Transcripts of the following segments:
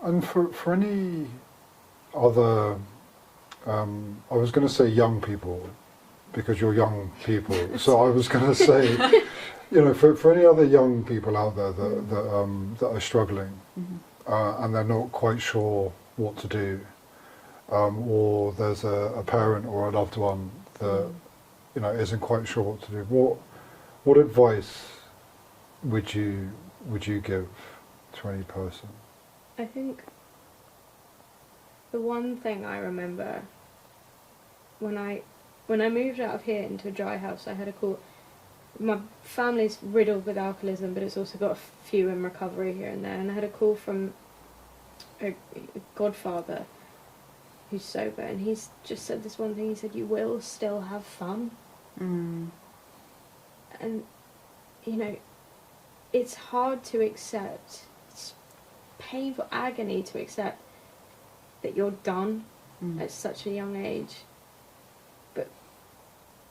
And for any other, I was going to say young people, because you're young people. So I was going to say, you know, for any other young people out there that are struggling, and they're not quite sure what to do, or there's a parent or a loved one that you know isn't quite sure what to do. What advice would you give to any person? I think the one thing I remember when I moved out of here into a dry house, I had a call. My family's riddled with alcoholism, but it's also got a few in recovery here and there. And I had a call from a godfather who's sober, and he's just said this one thing. He said, "You will still have fun." And you know, it's hard to accept. It's painful agony to accept that you're done at such a young age. But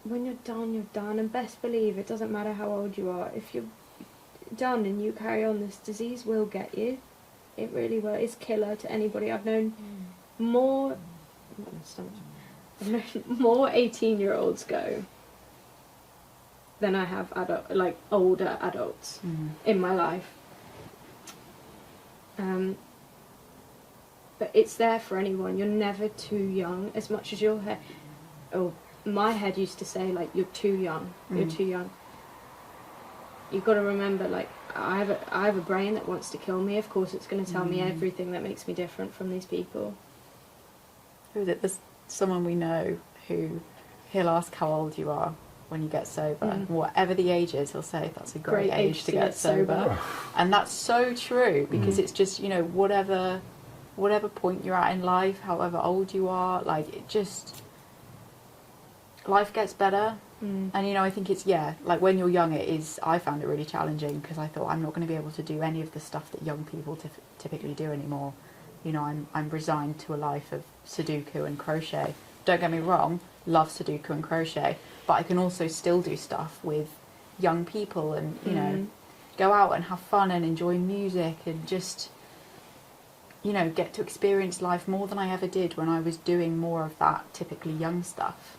when you're done, and best believe it doesn't matter how old you are. If you're done and you carry on, this disease will get you. It really will. It's killer to anybody. I've known more 18-year-olds go than I have older adults in my life. But it's there for anyone. You're never too young. As much as your head, my head used to say, like, you're too young. You're too young. You've got to remember, like, I have a brain that wants to kill me. Of course, it's going to tell me everything that makes me different from these people. Who is it? There's someone we know who he'll ask how old you are when you get sober. Whatever the age is, he'll say that's a great age to get sober. And that's so true, because it's just, you know, whatever point you're at in life, however old you are, like, it just, life gets better. And you know, I think it's, like when you're young, I found it really challenging, because I thought I'm not going to be able to do any of the stuff that young people typically do anymore. You know, I'm resigned to a life of Sudoku and crochet. Don't get me wrong, love Sudoku and crochet, but I can also still do stuff with young people and, you know, go out and have fun and enjoy music and just, you know, get to experience life more than I ever did when I was doing more of that typically young stuff,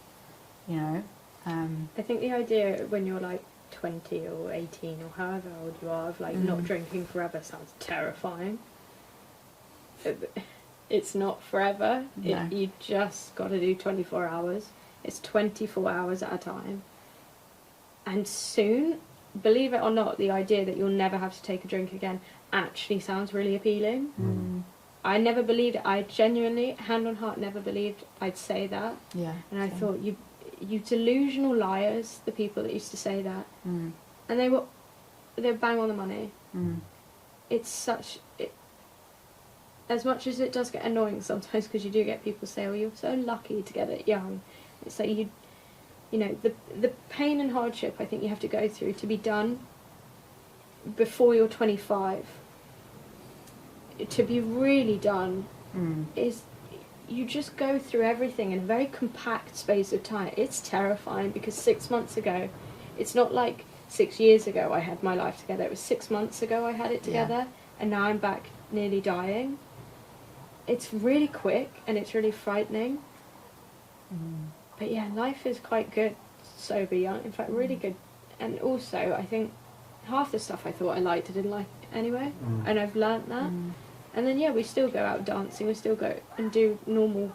you know. I think the idea when you're like 20 or 18 or however old you are of like not drinking forever sounds terrifying. It's not forever. No. You just got to do 24 hours. It's 24 hours at a time. And soon, believe it or not, the idea that you'll never have to take a drink again actually sounds really appealing. I never believed it. I genuinely, hand on heart, never believed I'd say that. Yeah. And I thought, you delusional liars, the people that used to say that. And they're bang on the money. It's such... as much as it does get annoying sometimes, because you do get people say, "Oh, you're so lucky to get it young." It's like you know, the pain and hardship I think you have to go through to be done before you're 25. To be really done is you just go through everything in a very compact space of time. It's terrifying, because 6 months ago, it's not like 6 years ago I had my life together. It was 6 months ago I had it together, and now I'm back nearly dying. It's really quick and it's really frightening. But yeah, life is quite good sober young. In fact, really good. And also, I think half the stuff I thought I liked, I didn't like anyway. And I've learnt that. And then we still go out dancing. We still go and do normal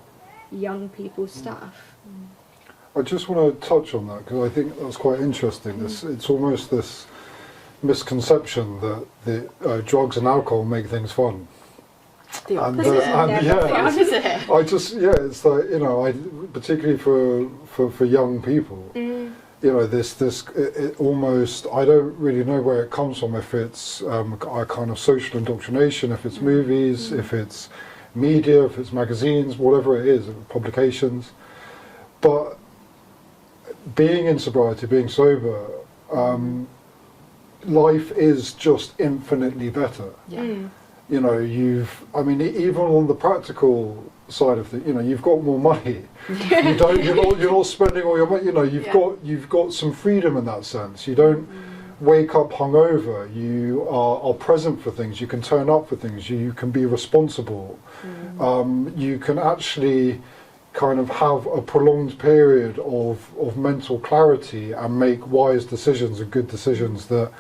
young people stuff. I just want to touch on that, because I think that's quite interesting. It's almost this misconception that the drugs and alcohol make things fun. The opposite. I just it's like, you know, particularly for young people, you know, this it almost, I don't really know where it comes from. If it's a kind of social indoctrination, if it's movies, if it's media, if it's magazines, whatever it is, publications. But being in sobriety, being sober, life is just infinitely better. You know, even on the practical side of things, you know, you've got more money. You're not spending all your money. You know, you've got some freedom in that sense. You don't wake up hungover, you are present for things, you can turn up for things, you can be responsible, you can actually kind of have a prolonged period of mental clarity and make wise decisions and good decisions that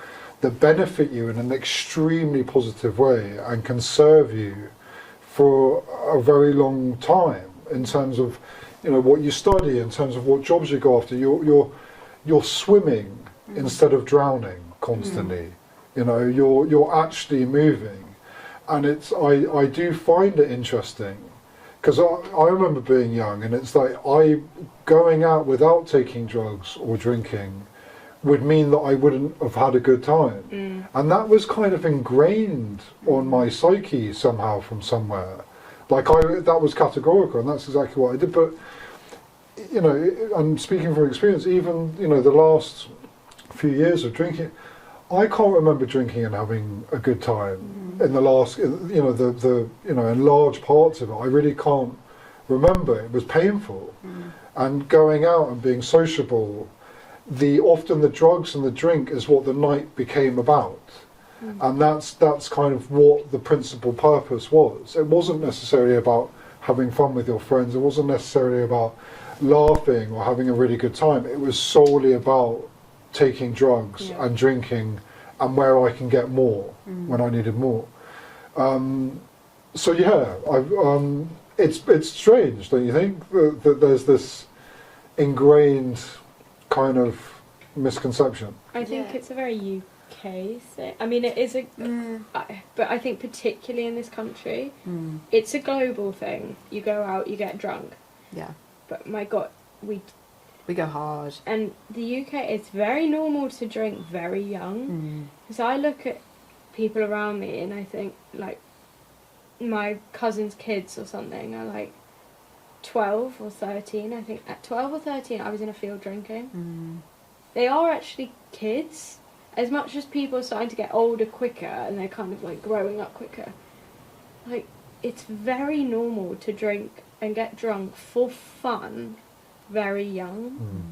benefit you in an extremely positive way and can serve you for a very long time in terms of, you know, what you study, in terms of what jobs you go after. You're swimming instead of drowning constantly. You know, you're actually moving, and I do find it interesting because I remember being young, and it's like going out without taking drugs or drinking would mean that I wouldn't have had a good time, and that was kind of ingrained on my psyche somehow from somewhere. Like that was categorical, and that's exactly what I did. But you know, I'm speaking from experience. Even, you know, the last few years of drinking, I can't remember drinking and having a good time in the last, you know, the you know, in large parts of it. I really can't remember. It was painful, and going out and being sociable. Often the drugs and the drink is what the night became about, and that's kind of what the principal purpose was. It wasn't necessarily about having fun with your friends. It wasn't necessarily about laughing or having a really good time. It was solely about taking drugs and drinking, and where I can get more when I needed more. So yeah, it's strange, don't you think, that there's this ingrained kind of misconception? I think it's a very UK thing. I mean, it is but I think particularly in this country, it's a global thing. You go out, you get drunk. Yeah. But my God, we go hard. And the UK, it's very normal to drink very young. Because I look at people around me and I think, like, my cousin's kids or something are like 12 or 13. I think at 12 or 13 I was in a field drinking. They are actually kids. As much as people are starting to get older quicker and they're kind of like growing up quicker, like, it's very normal to drink and get drunk for fun very young.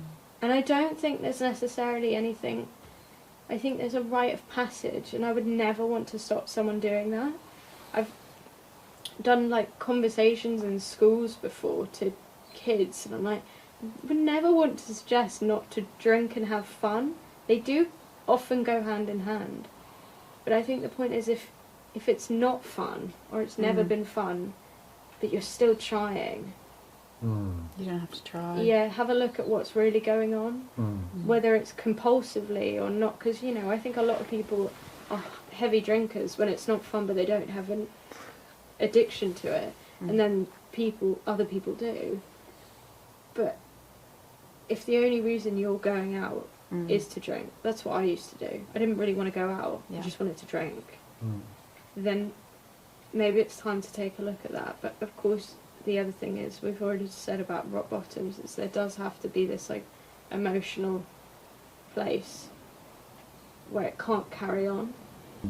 And I don't think there's necessarily anything. I think there's a rite of passage, and I would never want to stop someone doing that. I've done like conversations in schools before to kids, and I'm like, I would never want to suggest not to drink and have fun. They do often go hand in hand, but I think the point is if it's not fun or it's never been fun, but you're still trying, you don't have to try. Yeah, have a look at what's really going on, whether it's compulsively or not. Because, you know, I think a lot of people are heavy drinkers when it's not fun, but they don't have an addiction to it, and then other people do. But if the only reason you're going out is to drink, that's what I used to do. I didn't really want to go out. I just wanted to drink. Then maybe it's time to take a look at that. But of course, the other thing is, we've already said about rock bottoms, is there does have to be this like emotional place where it can't carry on.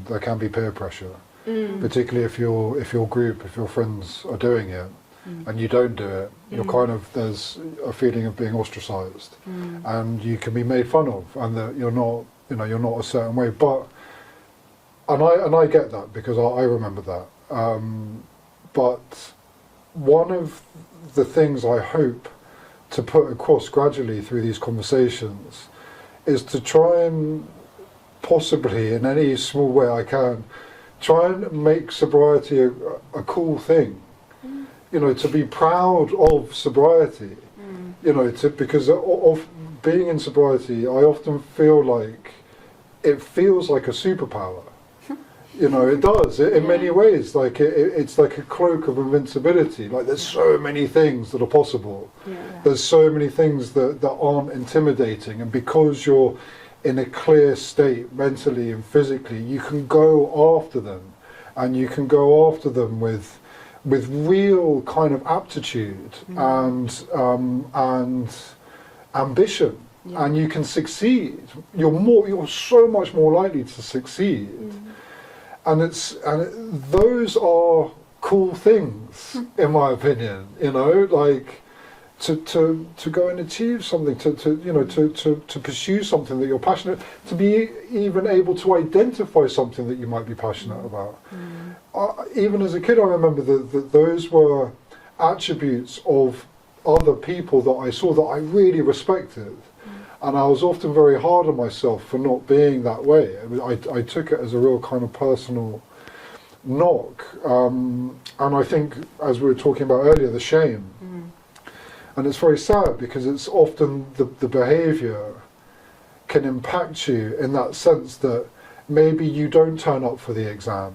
There can be peer pressure, particularly if your group, if your friends are doing it and you don't do it, you're kind of, there's a feeling of being ostracised, and you can be made fun of, and that you're not a certain way. But and I get that, because I remember that. But one of the things I hope to put across gradually through these conversations is to try and, possibly in any small way I can, try and make sobriety a cool thing. You know, to be proud of sobriety. You know, because of being in sobriety, I often feel like it feels like a superpower. You know, it does, in many ways. Like it's like a cloak of invincibility. Like, there's so many things that are possible. There's so many things that aren't intimidating, and because you're in a clear state mentally and physically, you can go after them, and you can go after them with real kind of aptitude and ambition, and you can succeed. You're so much more likely to succeed. And those are cool things, in my opinion. You know, like, to go and achieve something, to pursue something that you're passionate, to be even able to identify something that you might be passionate about. Even as a kid, I remember that those were attributes of other people that I saw that I really respected. And I was often very hard on myself for not being that way. I took it as a real kind of personal knock. And I think, as we were talking about earlier, the shame. And it's very sad because it's often the behaviour can impact you in that sense that maybe you don't turn up for the exam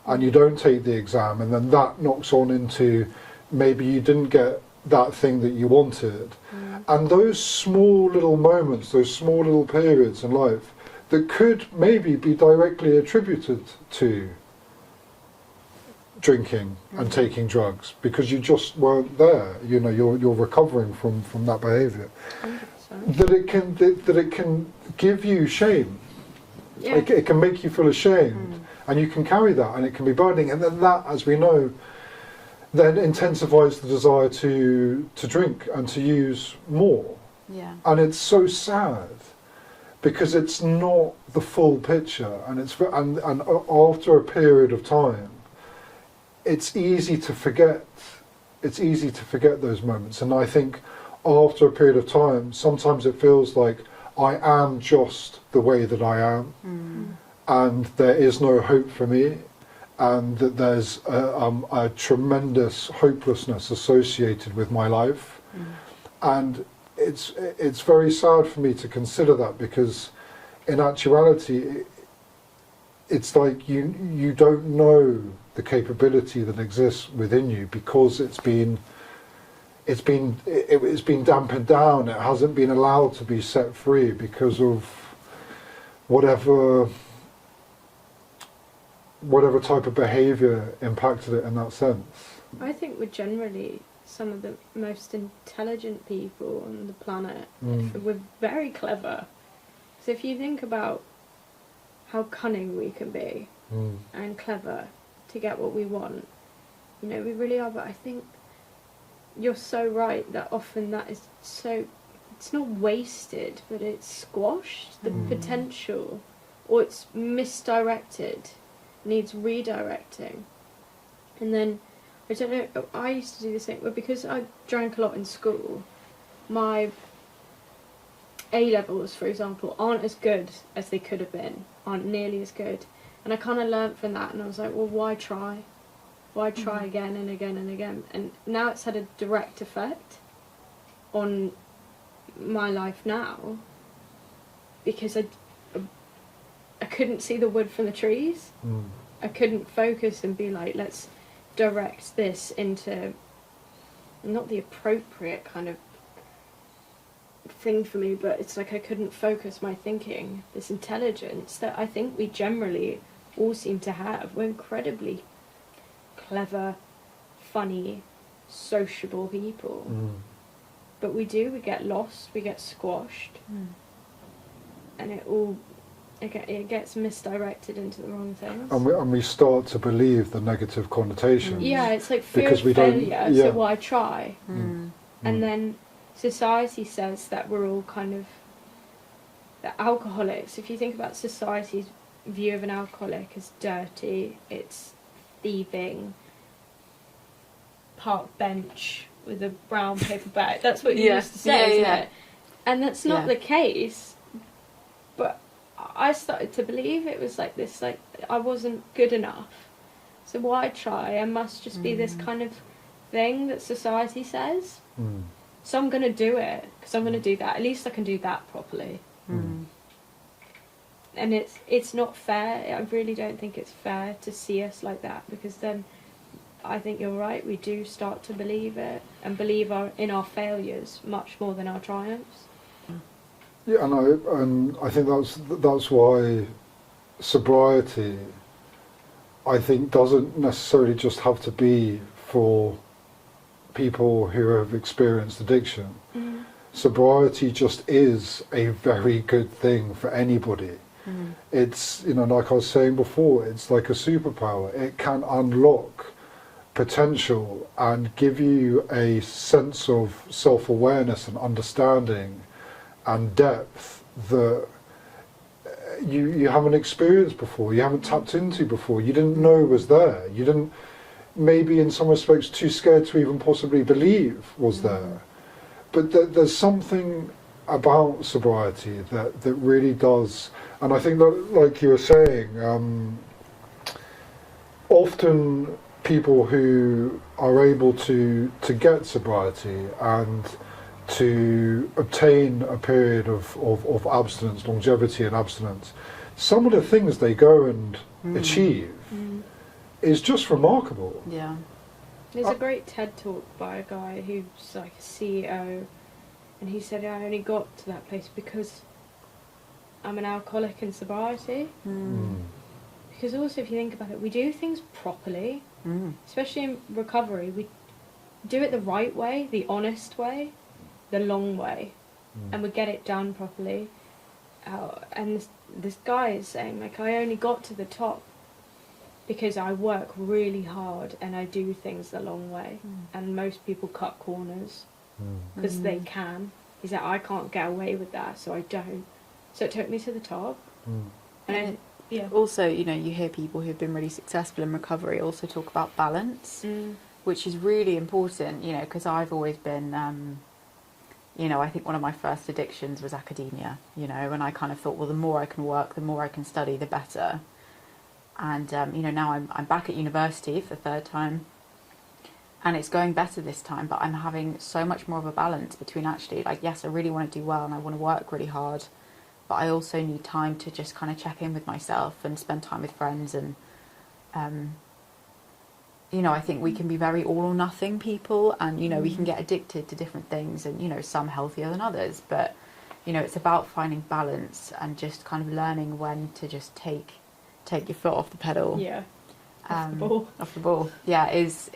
and you don't take the exam, and then that knocks on into maybe you didn't get that thing that you wanted. And those small little moments, those small little periods in life that could maybe be directly attributed to drinking and taking drugs because you just weren't there, you're recovering from that behaviour, that it can give you shame. It can make you feel ashamed, and you can carry that, and it can be burdening, and then that, as we know, then intensifies the desire to drink and to use more. And it's so sad because it's not the full picture, and after a period of time it's easy to forget. It's easy to forget those moments, and I think after a period of time, sometimes it feels like I am just the way that I am, and there is no hope for me, and that there's a tremendous hopelessness associated with my life, and it's very sad for me to consider that, because in actuality, it's like you don't know the capability that exists within you because it's been dampened down. It hasn't been allowed to be set free because of whatever type of behaviour impacted it in that sense. I think we're generally some of the most intelligent people on the planet. We're very clever. So if you think about how cunning we can be and clever to get what we want, we really are. But I think you're so right that often that is so, it's not wasted, but it's squashed, the potential, or it's misdirected, needs redirecting. And then, I don't know, I used to do this thing, but because I drank a lot in school, my A-levels, for example, aren't as good as they could have been, aren't nearly as good. And I kind of learnt from that, and I was like, well, why try? Why try again and again and again? And now it's had a direct effect on my life now, because I couldn't see the wood from the trees. I couldn't focus and be like, let's direct this into not the appropriate kind of thing for me, but it's like I couldn't focus my thinking, this intelligence that I think we generally all seem to have. We're incredibly clever, funny, sociable people, but we get lost, we get squashed, and it gets misdirected into the wrong things. And we start to believe the negative connotations. Yeah, it's like fear of failure, so why try? And then society says that we're all kind of the alcoholics. If you think about society's view of an alcoholic as dirty, it's thieving, park bench with a brown paper bag. That's what you used to say, isn't it? And that's not the case. But I started to believe it was like this, like I wasn't good enough. So why try? I must just be this kind of thing that society says. So I'm going to do it, because I'm going to do that. At least I can do that properly. And it's not fair. I really don't think it's fair to see us like that, because then I think you're right, we do start to believe it and believe in our failures much more than our triumphs. Yeah, and I think that's why sobriety, I think, doesn't necessarily just have to be for people who have experienced addiction. Sobriety just is a very good thing for anybody. It's, like I was saying before, it's like a superpower. It can unlock potential and give you a sense of self-awareness and understanding and depth that you haven't experienced before, you haven't tapped into before, you didn't know was there, you didn't, maybe in some respects too scared to even possibly believe was there. But there's something about sobriety that really does, and I think that, like you were saying, often people who are able to get sobriety and to obtain a period of abstinence, longevity and abstinence, some of the things they go and achieve is just remarkable. Yeah. There's a great TED talk by a guy who's like a CEO, and he said, I only got to that place because I'm an alcoholic in sobriety. Because also, if you think about it, we do things properly, especially in recovery. We do it the right way, the honest way, the long way, and we get it done properly. And this guy is saying, like, I only got to the top because I work really hard and I do things the long way. And most people cut corners because they can. He said, I can't get away with that, so I don't. So it took me to the top. And also, you know, you hear people who've been really successful in recovery also talk about balance, which is really important, you know, because I've always been, you know, I think one of my first addictions was academia, you know, and I kind of thought, well, the more I can work, the more I can study, the better. And, you know, now I'm back at university for the third time, and it's going better this time, but I'm having so much more of a balance between actually, like, yes, I really want to do well and I want to work really hard, but I also need time to just kind of check in with myself and spend time with friends. And, you know, I think we can be very all or nothing people, and, you know, we can get addicted to different things, and, you know, some healthier than others, but, you know, it's about finding balance and just kind of learning when to just take your foot off the pedal. Yeah. Off the ball. Off the ball. Yeah, is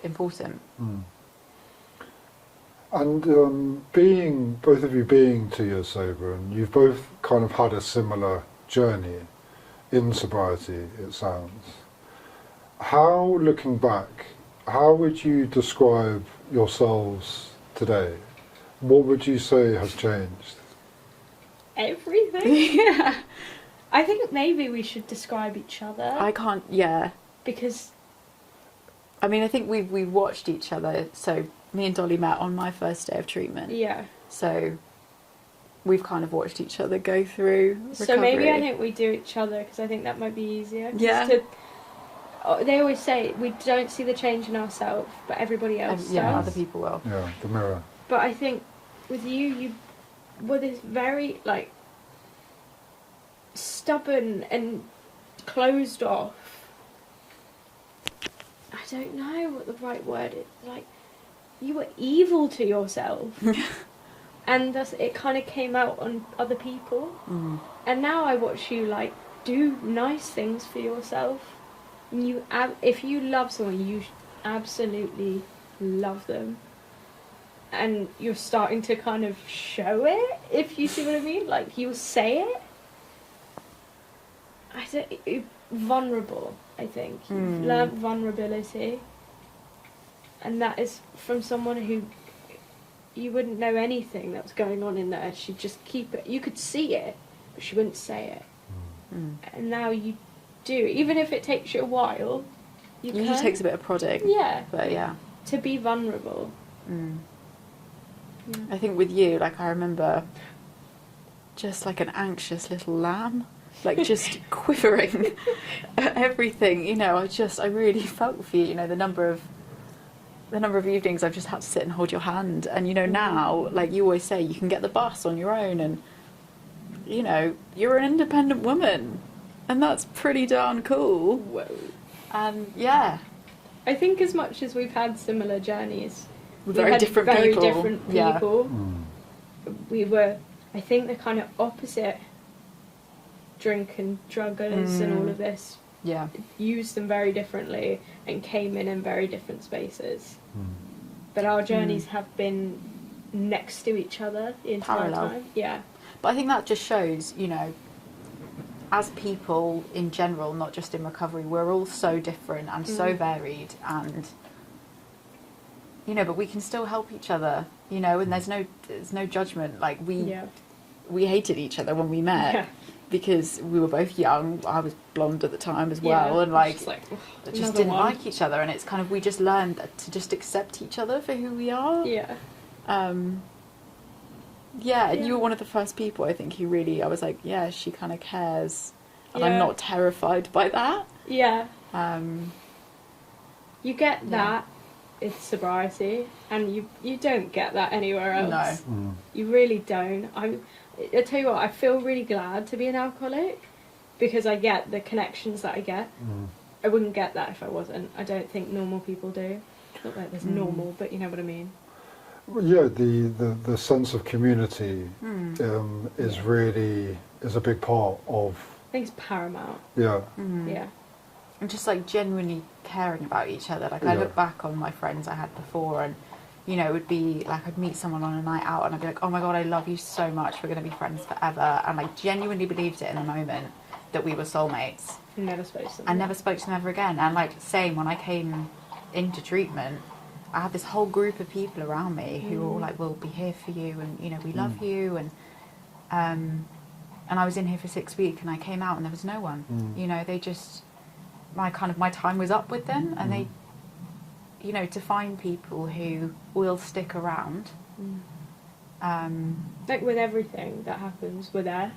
important. And both of you being 2 years sober, and you've both kind of had a similar journey in sobriety, it sounds. How, looking back, how would you describe yourselves today? What would you say has changed? Everything. Yeah. I think maybe we should describe each other. I can't, yeah. Because... I mean, I think we watched each other, so me and Dolly met on my first day of treatment. Yeah. So we've kind of watched each other go through recovery. So maybe I think we do each other, because I think that might be easier. Yeah. They always say we don't see the change in ourselves, but everybody else does. Yeah, other people will. Yeah, the mirror. But I think with you were this very, like, stubborn and closed off. I don't know what the right word is. Like, you were evil to yourself. And it kind of came out on other people. And now I watch you, like, do nice things for yourself. And if you love someone, you absolutely love them. And you're starting to kind of show it, if you see what I mean. Like, you'll say it. Vulnerable, I think. You've learnt vulnerability. And that is from someone who you wouldn't know anything that was going on in there. She'd just keep it. You could see it, but she wouldn't say it. And now you do. Even if it takes you a while, It usually takes a bit of prodding. Yeah. But yeah. To be vulnerable. Yeah. I think with you, like, I remember just like an anxious little lamb, like just quivering at everything, you know. I really felt for you, you know, the number of evenings I've just had to sit and hold your hand. And, you know, now, like you always say, you can get the bus on your own, and, you know, you're an independent woman, and that's pretty darn cool. Whoa. And yeah, I think as much as we've had similar journeys, we're very different people. Yeah. We were, I think, the kind of opposite drink and druggers and all of this. Yeah. Used them very differently and came in very different spaces. But our journeys have been next to each other the entire Parallel. time. Yeah. But I think that just shows, you know, as people in general, not just in recovery, we're all so different and so varied, and but we can still help each other, and there's no judgment. Like we hated each other when we met because we were both young. I was blonde at the time as well, and just didn't like each other. And it's kind of, we just learned to just accept each other for who we are. And you were one of the first people, I think, who really, I was like, she kind of cares, and I'm not terrified by that. You get that. It's sobriety, and you don't get that anywhere else. No. You really don't. I tell you what, I feel really glad to be an alcoholic because I get the connections that I get. I wouldn't get that if I wasn't. I don't think normal people do. Not that there's normal, but you know what I mean. Well, yeah, the sense of community is a big part of. I think it's paramount. Yeah. Yeah. And just like genuinely caring about each other. Like I look back on my friends I had before, and it would be like I'd meet someone on a night out and I'd be like, oh my god, I love you so much, we're going to be friends forever. And I genuinely believed it in the moment that we were soulmates. Never spoke to them. I never spoke to them ever again. And like same when I came into treatment, I had this whole group of people around me who were all like, we'll be here for you, and we love you, and I was in here for 6 weeks and I came out and there was no one. They just, my time was up with them, and they, to find people who will stick around. Like with everything that happens, we're there.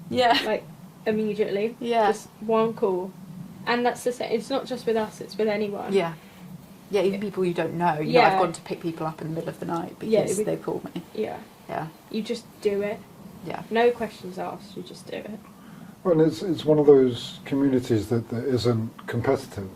Yeah. Like immediately. Yeah. Just one call. And that's the same. It's not just with us, it's with anyone. Yeah. Yeah, even people you don't know. I've gone to pick people up in the middle of the night because they called me. Yeah. Yeah. You just do it. Yeah. No questions asked, you just do it. Well, it's one of those communities that isn't competitive.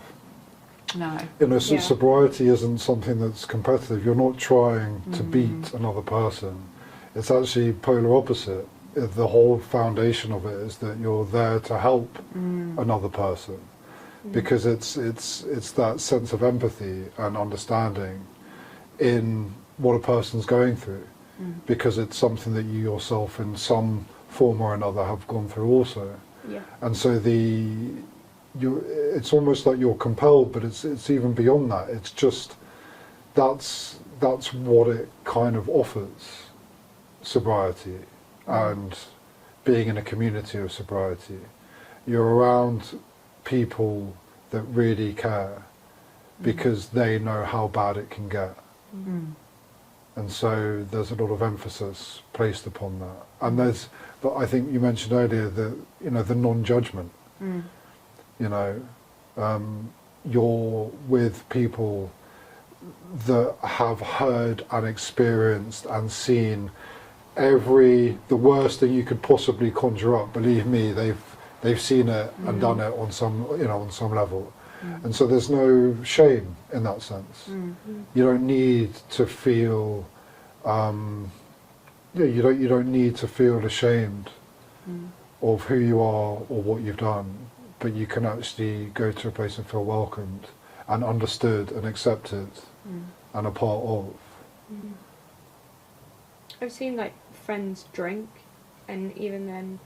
No. Sobriety isn't something that's competitive. You're not trying to beat another person. It's actually polar opposite. The whole foundation of it is that you're there to help another person, because it's that sense of empathy and understanding in what a person's going through, because it's something that you yourself in some form or another have gone through also. And so it's almost like you're compelled, but it's even beyond that. It's just that's what it kind of offers, sobriety and being in a community of sobriety. You're around people that really care because they know how bad it can get. And so there's a lot of emphasis placed upon that. And but I think you mentioned earlier that, the non-judgment. You're with people that have heard and experienced and seen the worst thing you could possibly conjure up. Believe me, they've seen it and done it on some level. And so there's no shame in that sense. You don't need to feel you don't need to feel ashamed of who you are or what you've done, but you can actually go to a place and feel welcomed and understood and accepted and a part of. I've seen like friends drink, and even then,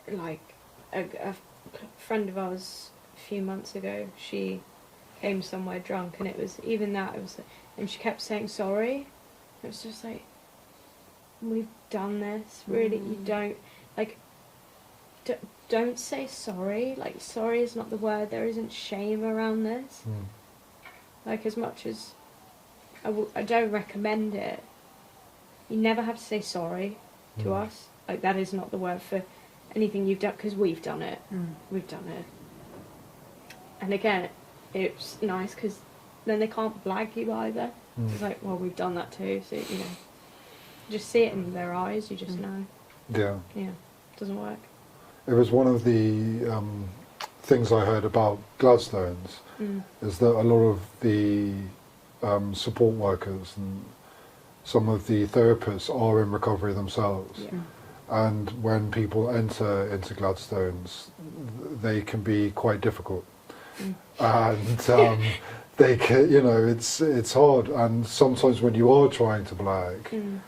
like a friend of ours a few months ago, she came somewhere drunk, and it was and she kept saying sorry. It was just like, we've done this, really. You don't don't say sorry. Like, sorry is not the word. There isn't shame around this. Like, as much as I don't recommend it, you never have to say sorry to us. Like, that is not the word for anything you've done, because we've done it. We've done it. And again, it's nice because then they can't blag you either. It's like, well, we've done that too, so, just see it in their eyes, you just know. Yeah. Yeah, it doesn't work. It was one of the things I heard about Gladstones, is that a lot of the support workers and some of the therapists are in recovery themselves. And when people enter into Gladstones, they can be quite difficult. And they can, it's hard. And sometimes when you are trying to blag,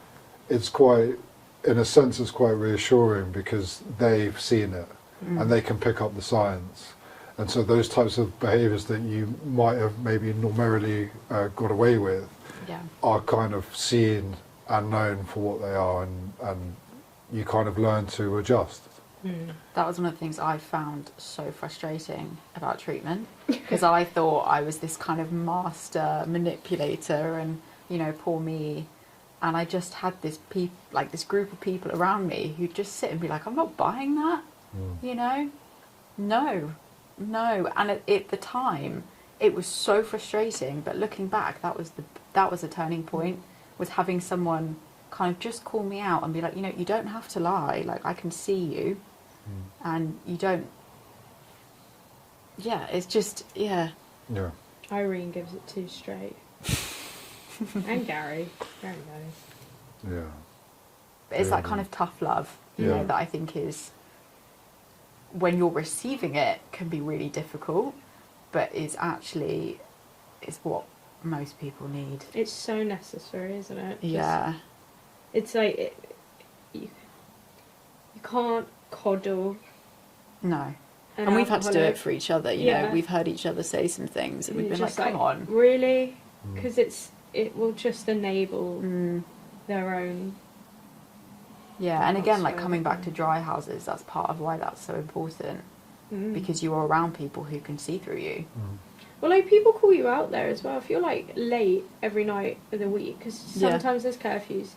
it's quite in a sense, it's quite reassuring because they've seen it and they can pick up the signs. And so those types of behaviours that you might have maybe normally got away with Yeah. are kind of seen and known for what they are, and you kind of learn to adjust. That was one of the things I found so frustrating about treatment, because I thought I was this kind of master manipulator and, you know, poor me. And I just had this this group of people around me who'd just sit and be like, I'm not buying that, you know? No. And at the time, it was so frustrating. But looking back, that was a turning point, was having someone kind of just call me out and be like, you know, you don't have to lie. Like, I can see you. And you don't. Yeah, it's just, yeah. Yeah. Irene gives it 2 straight. And Gary knows. Yeah. But it's that kind of tough love, you Yeah. know, that I think is, when you're receiving it, can be really difficult, but is what most people need. It's so necessary, isn't it? Yeah. It's like you can't coddle. No. an And we've had to do alcoholic. it for each other, you know. Yeah. We've heard each other say some things and we've been like, Just come on. Really? Because it will just enable their own. Yeah, and That's again, like so coming back to important. dry houses, that's part of why that's so important, because you are around people who can see through you. Well, like, people call you out there as well. If you're like late every night of the week, because Yeah. sometimes there's curfews.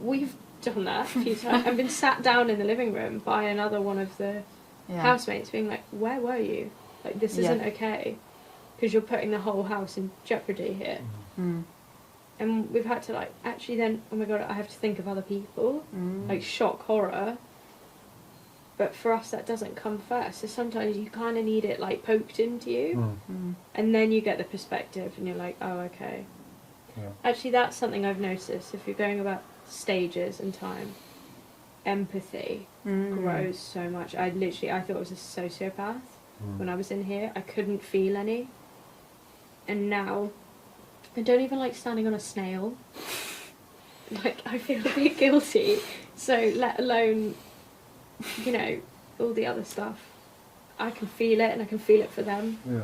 We've done that a few times. I've been sat down in the living room by another one of the Yeah. housemates being like, where were you? Like, this isn't okay. Because you're putting the whole house in jeopardy here. And we've had to, like, actually then, oh my god, I have to think of other people. Like, shock, horror. But for us, that doesn't come first. So sometimes you kind of need it, like, poked into you. And then you get the perspective and you're like, oh, okay. Yeah. Actually, that's something I've noticed. If you're going about stages and time, empathy grows so much. I thought I was a sociopath when I was in here. I couldn't feel any. And now, I don't even like standing on a snail. Like, I feel a bit guilty. So, let alone, you know, all the other stuff. I can feel it, and I can feel it for them. Yeah.